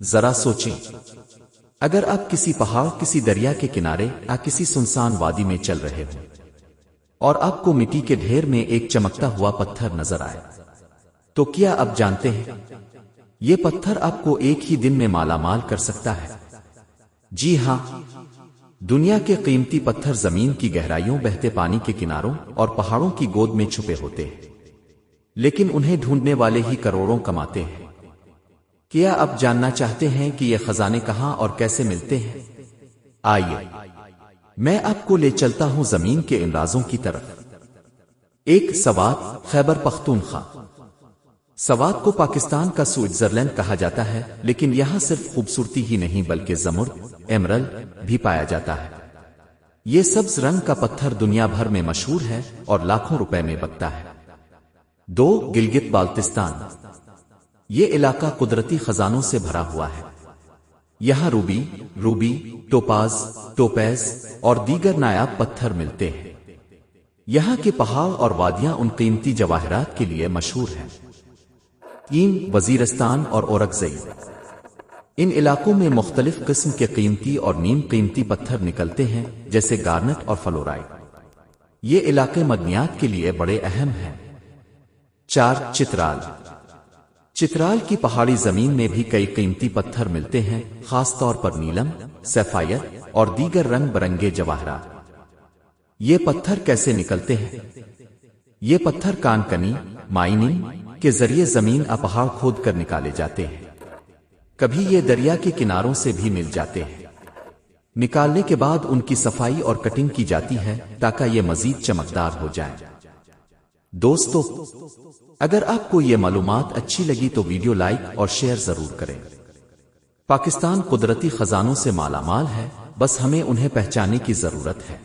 ذرا سوچیں، اگر آپ کسی پہاڑ، کسی دریا کے کنارے یا کسی سنسان وادی میں چل رہے ہوں اور آپ کو مٹی کے ڈھیر میں ایک چمکتا ہوا پتھر نظر آئے، تو کیا آپ جانتے ہیں یہ پتھر آپ کو ایک ہی دن میں مالا مال کر سکتا ہے؟ جی ہاں، دنیا کے قیمتی پتھر زمین کی گہرائیوں، بہتے پانی کے کناروں اور پہاڑوں کی گود میں چھپے ہوتے ہیں، لیکن انہیں ڈھونڈنے والے ہی کروڑوں کماتے ہیں۔ کیا آپ جاننا چاہتے ہیں کہ یہ خزانے کہاں اور کیسے ملتے ہیں؟ آئیے میں آپ کو لے چلتا ہوں زمین کے ان رازوں کی طرف۔ ایک، سوات، خیبر پختونخوا۔ سوات کو پاکستان کا سوئٹزرلینڈ کہا جاتا ہے، لیکن یہاں صرف خوبصورتی ہی نہیں بلکہ زمرد، ایمرلڈ بھی پایا جاتا ہے۔ یہ سبز رنگ کا پتھر دنیا بھر میں مشہور ہے اور لاکھوں روپے میں بکتا ہے۔ دو، گلگت بالتستان۔ یہ علاقہ قدرتی خزانوں سے بھرا ہوا ہے۔ یہاں روبی، ٹوپیز اور دیگر نایاب پتھر ملتے ہیں۔ یہاں کے پہاڑ اور وادیاں ان قیمتی جواہرات کے لیے مشہور ہیں۔ تین، وزیرستان اور اورکزئی۔ ان علاقوں میں مختلف قسم کے قیمتی اور نیم قیمتی پتھر نکلتے ہیں، جیسے گارنٹ اور فلورائٹ۔ یہ علاقے معدنیات کے لیے بڑے اہم ہیں۔ چار، چترال۔ چترال کی پہاڑی زمین میں بھی کئی قیمتی پتھر ملتے ہیں، خاص طور پر نیلم، سیفائر اور دیگر رنگ برنگے جواہرات۔ یہ پتھر کیسے نکلتے ہیں؟ یہ پتھر کانکنی، مائننگ کے ذریعے زمین پہاڑ کھود کر نکالے جاتے ہیں۔ کبھی یہ دریا کے کناروں سے بھی مل جاتے ہیں۔ نکالنے کے بعد ان کی صفائی اور کٹنگ کی جاتی ہے تاکہ یہ مزید چمکدار ہو جائیں۔ دوستو، اگر آپ کو یہ معلومات اچھی لگی تو ویڈیو لائک اور شیئر ضرور کریں۔ پاکستان قدرتی خزانوں سے مالا مال ہے، بس ہمیں انہیں پہچاننے کی ضرورت ہے۔